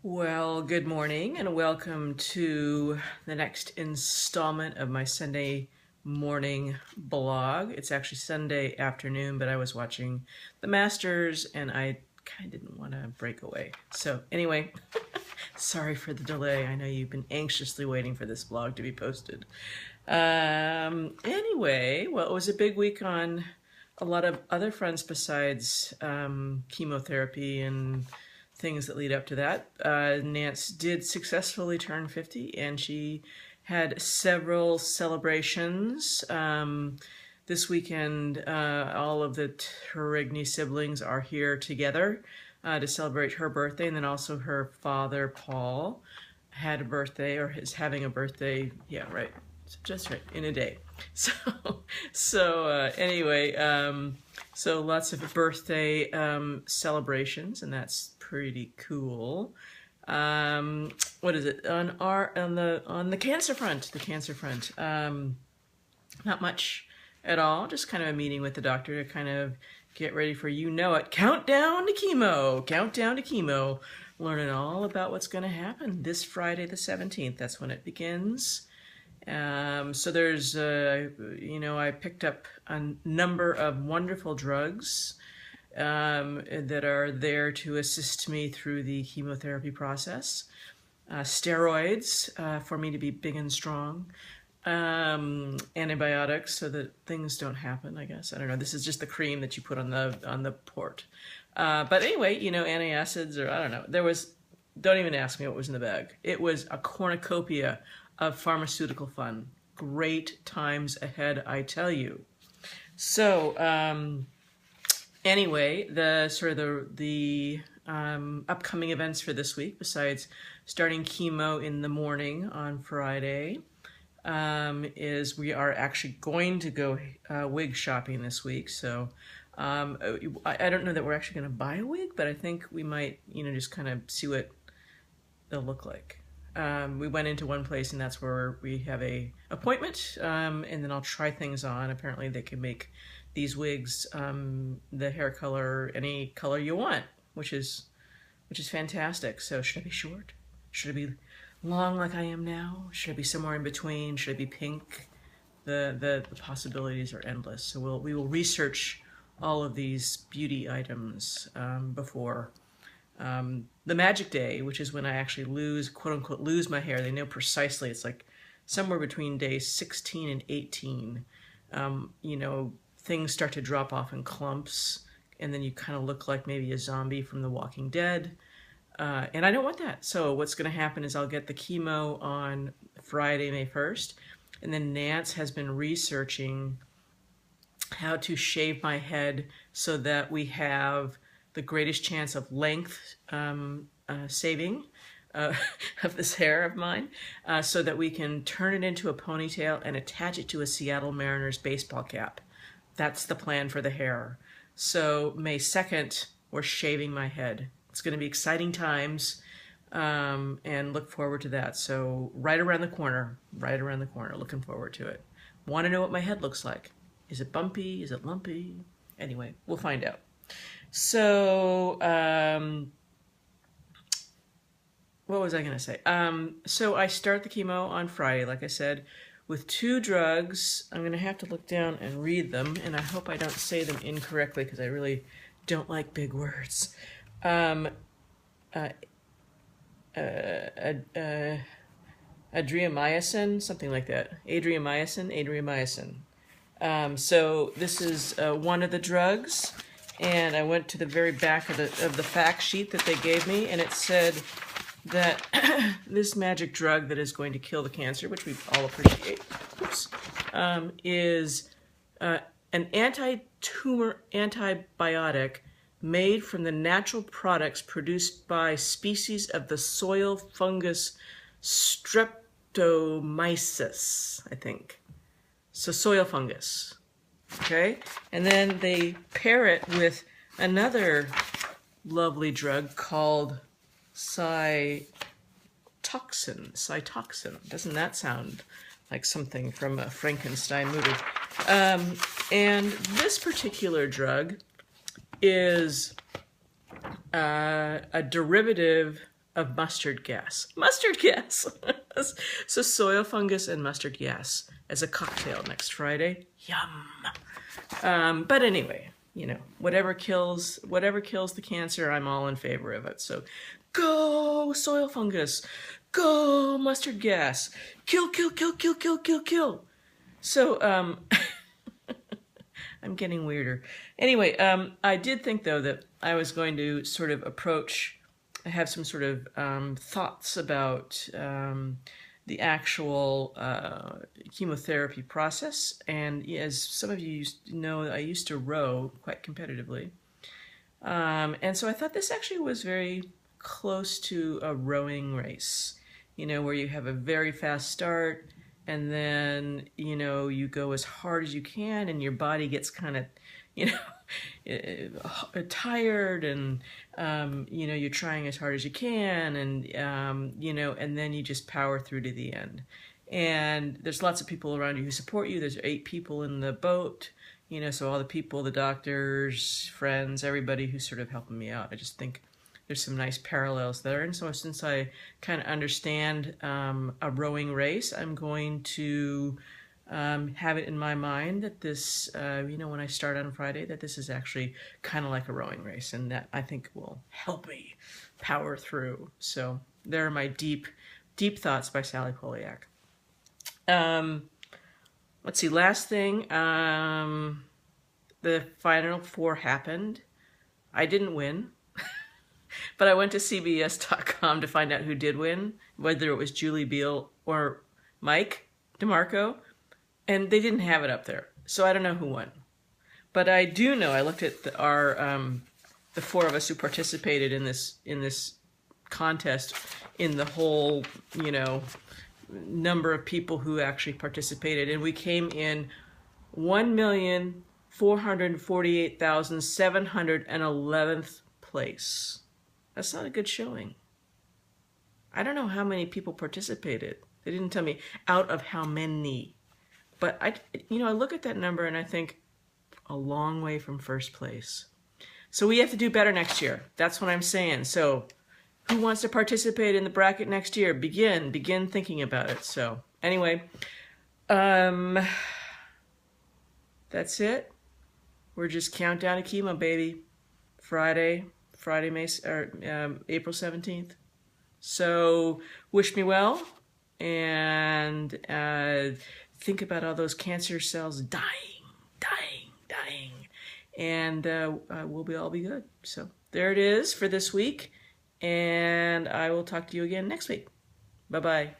Well, good morning and welcome to the next installment of my Sunday morning blog. It's actually Sunday afternoon, but I was watching the Masters and I kind of didn't want to break away. So anyway, sorry for the delay. I know you've been anxiously waiting for this blog to be posted. Anyway, well, it was a big week on a lot of other fronts besides chemotherapy and things that lead up to that. Nance did successfully turn 50 and she had several celebrations. This weekend, all of the Terigny siblings are here together to celebrate her birthday, and then also her father, Paul, had a birthday, or is having a birthday, yeah, right, just right, in a day. Anyway, so lots of birthday celebrations, and that's pretty cool. What is it on the cancer front? Not much at all. Just kind of a meeting with the doctor to kind of get ready for countdown to chemo. Learning all about what's going to happen this Friday the 17th. That's when it begins. So there's, I picked up a number of wonderful drugs that are there to assist me through the chemotherapy process. Steroids for me to be big and strong. Antibiotics so that things don't happen, I guess. I don't know. This is just the cream that you put on the port. But anyway, antacids, or I don't know. Don't even ask me what was in the bag. It was a cornucopia of pharmaceutical fun. Great times ahead, I tell you. So, anyway, the upcoming events for this week, besides starting chemo in the morning on Friday, is we are actually going to go wig shopping this week. So I don't know that we're actually going to buy a wig, but I think we might, just kind of see what they'll look like. We went into one place and that's where we have a appointment, and then I'll try things on. Apparently they can make these wigs the hair color any color you want, which is fantastic. So should I be short? Should I be long like I am now? Should I be somewhere in between? Should I be pink? The possibilities are endless. So we will research all of these beauty items before the magic day, which is when I actually quote unquote lose my hair. They know precisely. It's like somewhere between days 16 and 18. Things start to drop off in clumps, and then you kind of look like maybe a zombie from The Walking Dead. And I don't want that. So what's going to happen is I'll get the chemo on Friday, May 1st, and then Nance has been researching how to shave my head so that we have the greatest chance of length saving of this hair of mine, so that we can turn it into a ponytail and attach it to a Seattle Mariners baseball cap. That's the plan for the hair. So May 2nd, we're shaving my head. It's going to be exciting times, and look forward to that. So right around the corner, looking forward to it. Want to know what my head looks like. Is it bumpy? Is it lumpy? Anyway, we'll find out. So, what was I going to say? So I start the chemo on Friday, like I said, with 2 drugs. I'm going to have to look down and read them, and I hope I don't say them incorrectly because I really don't like big words. Adriamycin, something like that. Adriamycin. So this is one of the drugs, and I went to the very back of the fact sheet that they gave me, and it said that this magic drug that is going to kill the cancer, which we all appreciate, is an anti-tumor antibiotic made from the natural products produced by species of the soil fungus Streptomyces, I think. So soil fungus, okay? And then they pair it with another lovely drug called Cytoxin. Doesn't that sound like something from a Frankenstein movie? And this particular drug is a derivative of mustard gas. Mustard gas! So soil fungus and mustard gas as a cocktail next Friday. Yum! But anyway, you know, whatever kills the cancer, I'm all in favor of it. So go soil fungus, go mustard gas, kill, kill, kill, kill, kill, kill, kill. So, I'm getting weirder. Anyway, I did think though that I was going to sort of have some sort of thoughts about the actual chemotherapy process. And as some of you know, I used to row quite competitively. And so I thought this actually was very close to a rowing race, you know, where you have a very fast start and then, you know, you go as hard as you can and your body gets kind of, you know, tired and, you know, you're trying as hard as you can and, you know, and then you just power through to the end. And there's lots of people around you who support you. There's 8 people in the boat, you know, so all the people, the doctors, friends, everybody who's sort of helping me out. I just think there's some nice parallels there. And so since I kind of understand a rowing race, I'm going to have it in my mind that this, you know, when I start on Friday, that this is actually kind of like a rowing race, and that I think will help me power through. So there are my deep, deep thoughts by Sally Poliak. Let's see, last thing, the Final Four happened. I didn't win. But I went to CBS.com to find out who did win, whether it was Julie Beal or Mike DeMarco, and they didn't have it up there. So I don't know who won. But I do know, I looked at the 4 of us who participated in this contest, in the whole, you know, number of people who actually participated, and we came in 1,448,711th place. That's not a good showing. I don't know how many people participated. They didn't tell me out of how many. But I look at that number and I think a long way from first place. So we have to do better next year. That's what I'm saying. So who wants to participate in the bracket next year? Begin thinking about it. So anyway, that's it. We're just countdown to chemo, baby. April 17th. So wish me well, and think about all those cancer cells dying, and we'll all be good. So there it is for this week, and I will talk to you again next week. Bye-bye.